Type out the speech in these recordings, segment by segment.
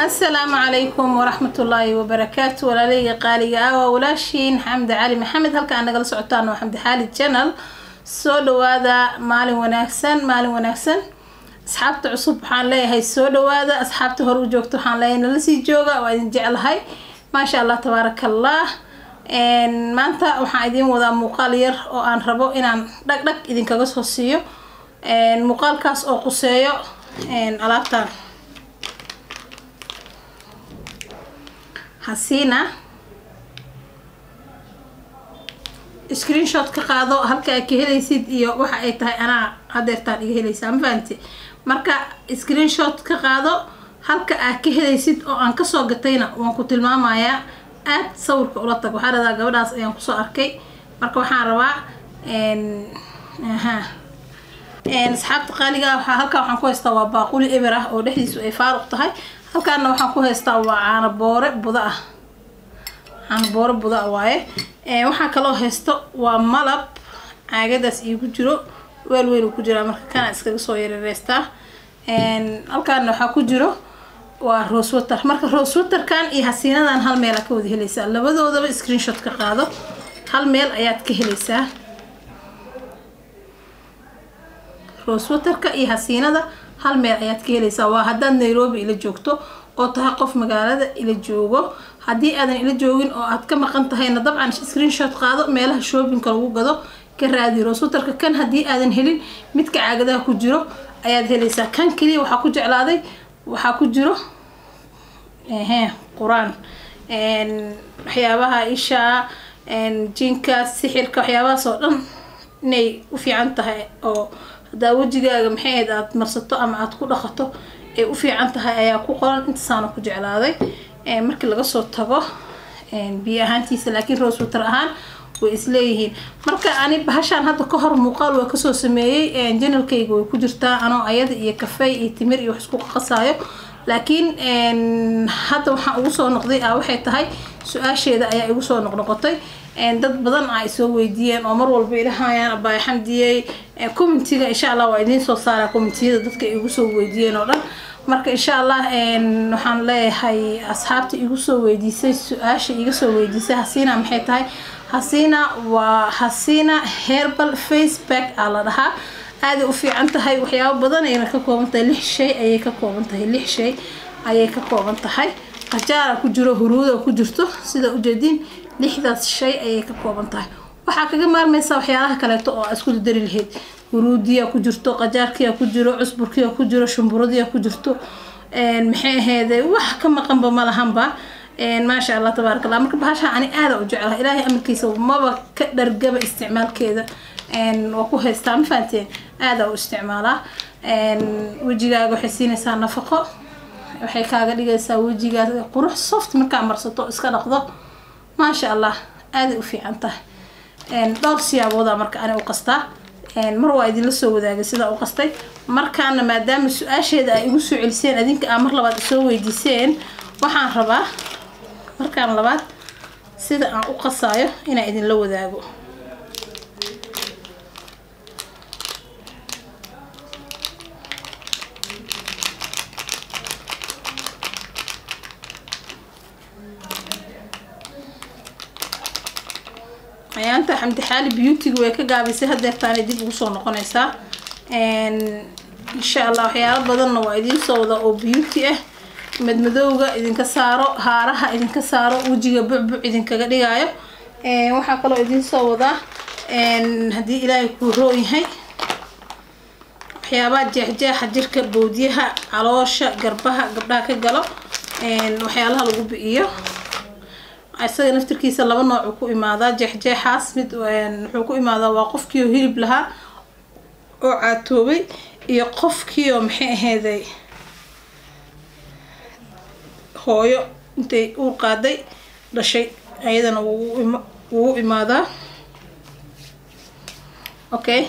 السلام عليكم ورحمة الله وبركاته. ولا لي قالي ولاشين حمد علي محمد هلك أنا جالس عطان وحمد حالي channel سودو هذا مالي وناكسن أصحابته عصب حان لي هاي سودو هذا أصحابته هرو جوكتو حان لي نلسي جوجا وإن جعل هاي ما شاء الله تبارك الله إن ما أنت وحايدين وذا مقالير أو أن ربو إن دك إذن كجس خصيو إن مقال كاس أو قصيو إن علاتان حسينا سكرين شوت كقاضو هلكا كهليسيد iyo waxa ay tahay ana hadeertaan iga helaysaa ma fahanti marka screen shot ka qaado halka aad ka helaysid oo aan ka soo gatayna waan ku tilmaamayaa aad sawirka ula tag waxa radaa gabadhaas ayaan ku soo arkay marka waxaan rabaa asxaabta qaaliga waxa halka waxaan ku haystaa waa baaquli eber ah oo dhexdiisu ay faaruq tahay halkaana waxaan ku haystaa waa caano boore buda waaye waxaan kaloo haysto waa malab caagadaas iigu jiro weel weyn ku jira marka kana iskaga soo yareeystaa halkaana waxa ku jiro waa rose water marka rose water kan iyo hasiinadan hal meel ka wada helaysaa labadoodaba screenshot ka qaado hal meel ayaad ka helaysaa rose water ka iyo hasiinada hal meel ayaad ka helaysaa waa haddaad Nairobi ila joogto oo tahay qof magaalada ila joogo haddii aadan ila joogin oo aad ka maqan tahayna dabcan screenshot qaado meelaha shoppingka lagu gado ka raadi rose water kan haddii aadan helin midka caagadaha ku jiro ayaad helaysaa kan kaliya waxa ku jeclaaday waxa ku jiro quraan waxyaabaha isha jinka sixirka waxyaabaha soo dhan inay u fiican tahay oo hadaa wajigaaga maxay aad marsato ama aad ku dhaqato ay u fiican tahay ayaa ku qoran inta saano ku jeclaaday markii laga soo tago biyo ahaantiisa laakiin rose water ahaan way isleeyihiin marka ani bahashaan hadda ka hor muuqaal waa ka soo sameeyay channelkayga way ku jirtaa anoo ayada iyo kafey iyo timir iyo wax isku qasaayo laakiin hadda waxaan ugu soo noqday waxay tahay su'aasheeda ayaa igu soo noqnoqotay dad badan ay soo weydiiyeen oo mar walba ilaahay abay xamdiyay commentiga insha Allah waa idin soo saaraa commentiyada dadka igu soo weydiiyeen oo dhan marka insha Allah waxaan leeyahay asxaabta igu soo weydiisay su'aasha iga soo weydiisay hasiina maxay tahay hasiina waa hasiina herbal face pack ala dhaha aad u fiican tahay waxyaabo badan ay ka kooban tahay 6 shay ayay ka kooban tahay qajaar ku jiro huruud ku jirto sida u jeedin 6daas shay ayay ka kooban tahay waxa kaga maarmaysaa waxyaalaha kale oo isku dari lahayd huruudiya ku jirto qajaarkiya ku jiro cusburkiya ku jiro shumburadiya ku jirto maxay ahayd wax ka maqanba ma lahanba ما شاء الله تبارك الله مركب هاشا أنا هذا وجعلها إلهي أمر كيسو ما بقدر جب استعمال كذا وأكوه استعمل فانتين هذا واستعماله وجيجا وحسين صار نفقه وحكا قال لي يسوي وجيجا قروح صفت من كاميرا صوت إسكان أخضر ما شاء الله هذا وفي عنده دور سياب وضع مرك أنا وقصته مروة إذا لسه وذا جسدا وقصتي مركان ما دام السؤال شيء ده يقصوا علسين أدينك أمر لبعض يسوي ديسين وحان رباه markaan labaad sida aan u qasaayo inaan idin la wadaago ayaanta xamdi xaali beauty way ka gaabisay hadeertaan dib ugu soo noqonaysaa insha Allah waxyaalo badan waa idin soo wada oo beauty ah madmadowga idinka saaro haaraha idinka saaro wajiga bucbuc idinkaga dhigaayo waxa kale oo idin soo wada hadii ilaahay ku rooyahay waxyaabaha jeexjeexa jirka boodiyaha caloosha garbaha gabdhaha ka galo waxyaalaha lagu bi'iyo isaga naftirkiisa laba nooc ku imaada jeexjeexaas mid wuxuu ku imaada waa qofkii hilib lahaa oo caatoobay iyo qofkii maxay ahayd hooyo intay uu qaaday dhashay ayadana wuu imaadaa okay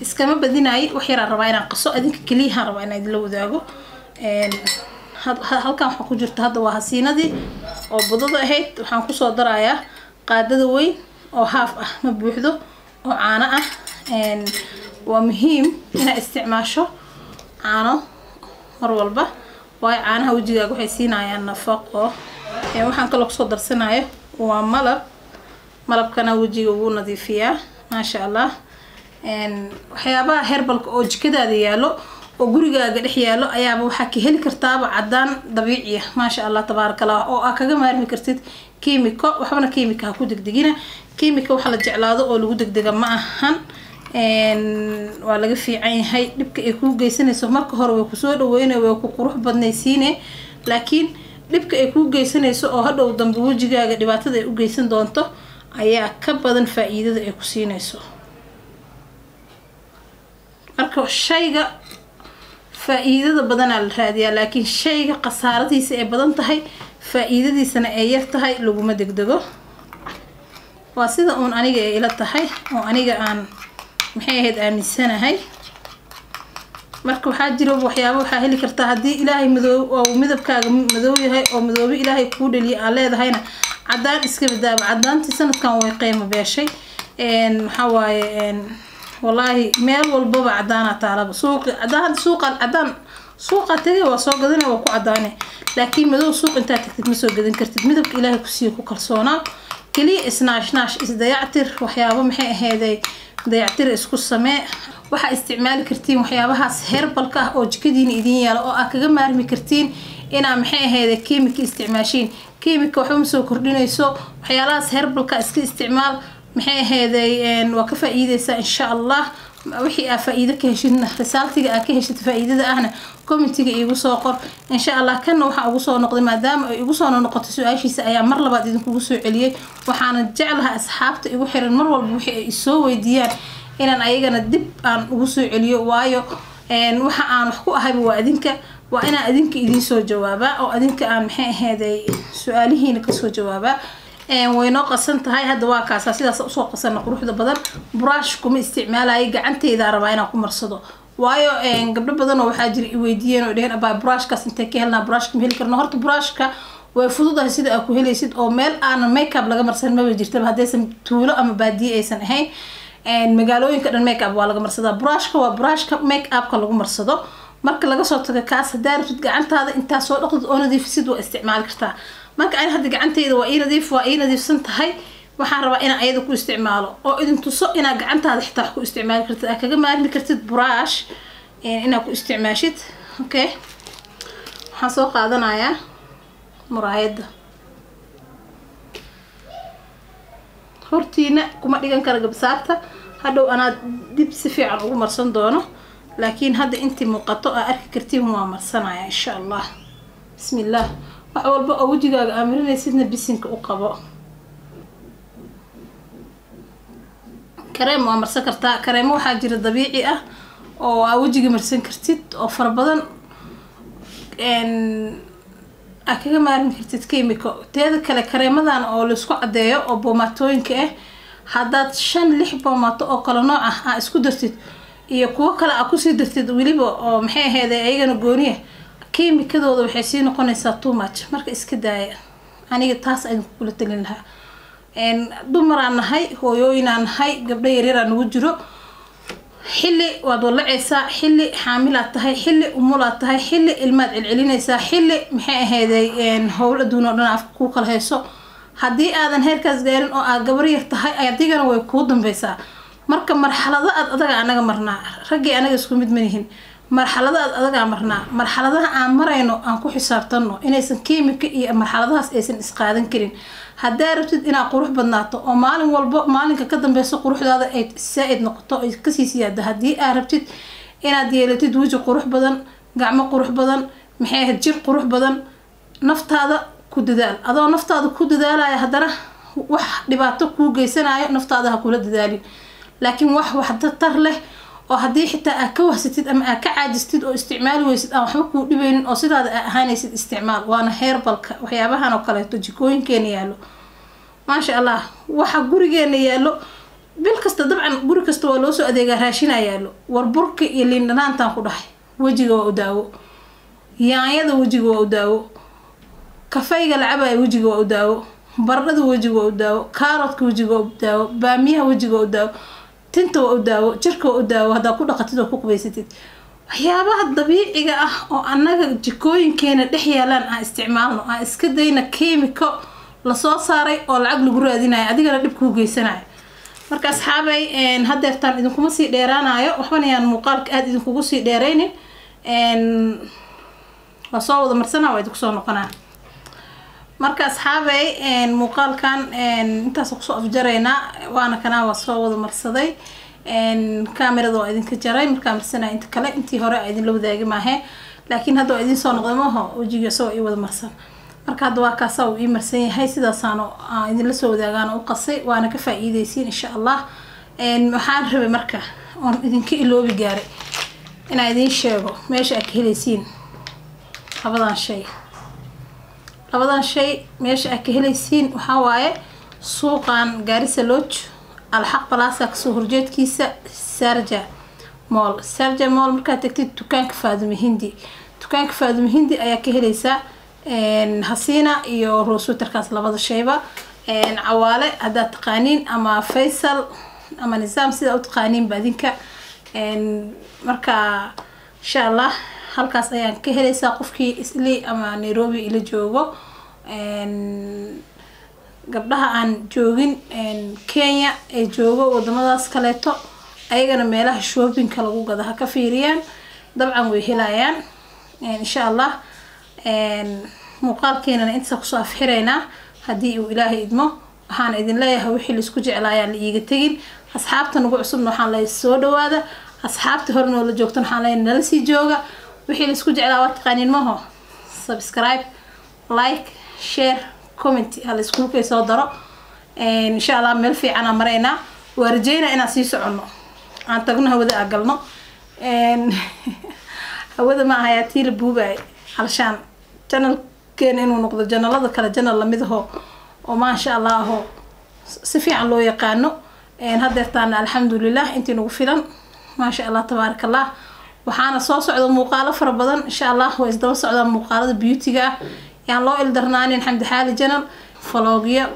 iskama badinaay wax yar rabaa inaan qaso adinka kaliya rabaa inaan idin la wadaago halkan waxa ku jirta hadda waa hasiinadii oo budada ahayd waxaan ku soo darayaa qaadada weyn oo half ah ma buuxdo oo caano ah waa muhiim inaad isticmaasho caano mar walba واي عانها وجهك waxay siinayaan nafaqo waxaan kala soo darsanayo waa malabkana wajiga uu nadiifiyaa ma sha Allah waxyaabaha herbalka oo jikadaada yaalo oo gurigaaga dhex yaalo ayaaba waxa ka heli kartaaba cadaan dabiici ah ma sha Allah tabarakallah oo kaga maarmi kartid kiimiko waxbana kiimika ku degdegina kiimika waxa la jeclaado oo lagu degdega ma ahan waa laga fiican yahay dibka ay ku geysanayso marka hore way ku soo dhaweynay way ku qurux badnaysiine laakiin dibka ay ku geysanayso oo hadhow dambe wajigaaga dhibaatada ay u geysan doonto ayaa ka badan faa'iidada ay ku siinayso marka shayga faa'iidada badan la raadiyaa laakiin shayga qasaaradiisa ay badan tahay faa'iidadiisana ay yar tahay laguma degdego waa sida uun aniga ay ila tahay oo aniga aan maxay ahayd aaminsanahay marka waxa jiro waxyaabo waxa heli kartaa hadii ilaahay madoow oo midabkaaga madoow yahay oo madoow ilaahay ku dhaliya aan leedahayna cadaan iska bidaaba cadaantii sanadkan way qiimo beeshay waxa waaye wallahi meel walba cadaana taalaba suuqa tagay waa soo gadanay waa ku cadaanay laakiin madoow suuq inta tagtid ma soo gadan kartid midabka ilaahay ku siiyo ku kalsoonaa kaliya isnaash isdayactir waxyaabo maxay ahayd dayactir isku samee waxa isticmaali kartiin waxyaabahaas herbalka ah oo jikadiina idin yaalo oo kaga maarmi kartiin ina maxay ahayd kiimika isticmaashiin kiimika waxa uu soo kordhinayso waxyaalahaas herbalka iska isticmaal maxay ahayd waa ka faa'iideysa insha Allah wixii faa'iido ka heshidna risaaltiga ka heshid faa'iidada ahna commentiga igu soo qor insha Allah kana waxa ugu soo noqday maadaama ay igu soo noqoto su'aashiisa ayaa mar labaad idinku soo celiyay waxaana jeclahay asxaabta igu xiran mar walba wixii ay soo weydiiyaan inaan ayagana dib aan ugu soo celiyo waayo waxa aan wax ku ahay waa inaan idinka idin soo jawaaba oo idinka aan maxay ahayd su'aalihiina ka soo jawaaba wayno qasan tahay hadda waa kaasa sidaas soo qasan quruxda badan brush kuma isticmaalay gacanteyda rabaa inaan ku marsado waayo gabdho badan oo waxa jira i weydiiyeen oo dhaheen abaa brushkaas intee ka helnaa brushka ma heli karno horta brushka way fududahay sida aad ku helaysid oo meel aan makeup laga marsan ma jirto hadaysan tuulo ama baadiye aysan ahayn magaalooyinka dhan makeup waa laga marsadaa brushka waa brushka makeup-ka lagu marsado marka laga soo tago kaas daarid gacantaada inta soo dhaqdo oo nadiifisid waa isticmaal kartaa marka ay hadda gacanteyda waa ii nadiifsan tahay waxaan rabaa inaan ayada ku isticmaalo oo idin tuso inaa gacantaada xitaa ku isticmaali kartid kaga maarmi kartid brush inaa ku isticmaashid okay waxaan soo qaadanayaa muraayada hortiina kuma dhigan kara gabsaarta hadhow anaa dib si fiican ugu marsan doono laakiin hadda intii muuqato arki kartiin waa marsanaya insha Allah bismillah wax walba oo wajigaaga amirinaysidna bisinka u qabo kareem waa marsan kartaa kareem waxa jira dabiici ah oo wajiga marsan kartid oo far badan kaga maarmi kartid kiimiko teeda kale kareemadan oo la isku cadeeyo oo boomatooyinka haddaad 5-6 boomato oo kala nooc ah isku dartid iyo kuwa kale ku sii dartid waliba oo maxay ahayd ayagana gooniye kiimikadooda waxay sii noqonaysaa too much marka iska daaya aniga taas ay kula talin lahaa dumaraan nahay hooyooyinaan nahay gabdho yaryar aan ugu jiro xilli waad walacaysaa xilli xaamilaad tahay xilli umulaad tahay xilli ilmaad celcelinaysaa xilli maxay ahayd howl aduun oo dhan afka ku kala hayso haddii aadan heerkaas gaarin oo aad gabar yar tahay adigana way kuu dambaysaa marka marxalada aad adaga anaga marnaa raggii anaga isku mid manihin marxalada aad adaga marnaa marxaladaha aan marayno aan ku xisaabtano inaysan kiimika iyo marxaladahaas aysan isqaadan karin hadaa rabtid inaad qurux badnaato oo maalin walba maalinka ka dambayso quruxdaada ay saaid noqoto ay ka sii siyaado hadii aad rabtid inaad yeelatid waji qurux badan gacmo qurux badan maxay ahayd jir qurux badan naftaada ku dadaal adoo naftaada ku dadaalaya hadana wax dhibaato ku geysanayo naftaada ha kula dadaalin laakiin wax tar leh oo hadii xitaa aad ka wahsatid ama aad ka caajistid oo isticmaal weysid aan waxba ku dhibeynin oo sidaada ahaanaysid isticmaal waana herbalka waxyaabahan oo kale jikooyinkeena yaalo ma sha Allah waxa gurigeena yaalo bil kasta dabcan guri kasta waa loo soo adeega raashin yaalo warburka iyo liin dhanaantan ku dhahay wajiga waa u daawo yaanyada wajiga waa u daawo kafayga lacabay wajiga waa u daawo baradhada wajiga waa u daawo kaaroodka wajiga waa u daawo baamiyaha wajiga waa u daawo tinta waa u daawo jirka waa u daawo hadaa ku dhaqatid oo ku qubaysatid waxyaabaha dabiiciga ah oo annaga jikooyinkeena dhex yaalaan aan isticmaalno aan iska dayna chemical la soo saaray oo lacag lagu raadinayo adigana dhib ku geysanayo marka asxaabay hadeertaan idinkuma sii dheeraanayo waxban ayaan muuqaalka aad idinkugu sii dheeraynin waa soo wada marsanaa waa idinku soo noqonaa marka asxaabay muuqaalkan intaas ku soo afjaraynaa waana kana waa soo wada marsaday kaamirada waa idinka jaray markaa marsanaa inta kale intii hore idin la wadaagi maahe laakiin hadda waa idin soo noqday maaho wajiga soo ii wada marsan marka hadda waa kaasa uu ii marsan yahay sidaasaan idin la soo wadaagaan u qasay waana ka faa'iideysiin insha Allah waxaan rabay marka oon idinka iloobi gaaray inaan idin sheego meesha aad ka helaysiin labadan shay meesha aad ka helaysiin waxaa waaye suuqan Garissa Lodge الحق بلاصة كسو هرجيت كيسة سارجة مول مركا تكتب تكان كفادم هندي تكان كفادم هندي أيا كهليسا حسينا iyo روسو تركاس لبض الشيبة عوالي هذا تقانين أما فيصل أما نظام سيدا تقانين بعدينك مركا إن شاء الله هالكاس أيا كهليسا قفكي إسلي أما نيروبي إلى جوغو gabdhaha aan joogin Kenya ee joogo wadamadaas kaleeto ayagana meelaha shoppingka lagu gado ha ka fiiriyaan dabcan way helayaan insha Allah muuqaalkeena inta ku soo afxireena hadii uu Ilaahay idmo waxaan idin leeyahay wixii la isku jeclaayaan iiga tagin asxaabta nagu cusub waxaan la soo dhawaada asxaabta horna la joogtan waxaan leeyahay nala sii jooga wixii la isku jeclaa waa taqaaniin maho subscribe like share comment هلا سكول كي صدره إن شاء الله مل في عنا مرينا ورجينا إن أسيس عنه عن تقولنا هو ذا أقلنا هو ذا ما هياتي البوباي علشان جنال كان إنه نقطة جنال هذا كلا جنال لمده وما شاء الله هو سفي عن الله يقانو هذا تانا الحمد لله أنت نوفلا ما شاء الله تبارك الله وحنا صوص على مقالة فربضا إن شاء الله هو يزدوس على مقالة بيوتيجا يعني لو إلدرناني الحمد حالي جنال فلوقيا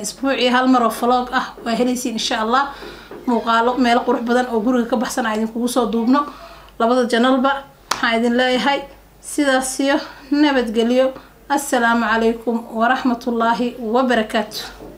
أسبوعي هالمرة فلوق وهليسين إن شاء الله مقالق ميل قروح بدن أو جورج كبحسن عايزين كوسو دوبنا لبض الجنال بقى عايزين لا هاي سيداسيو نبت قليو السلام عليكم ورحمة الله وبركاته.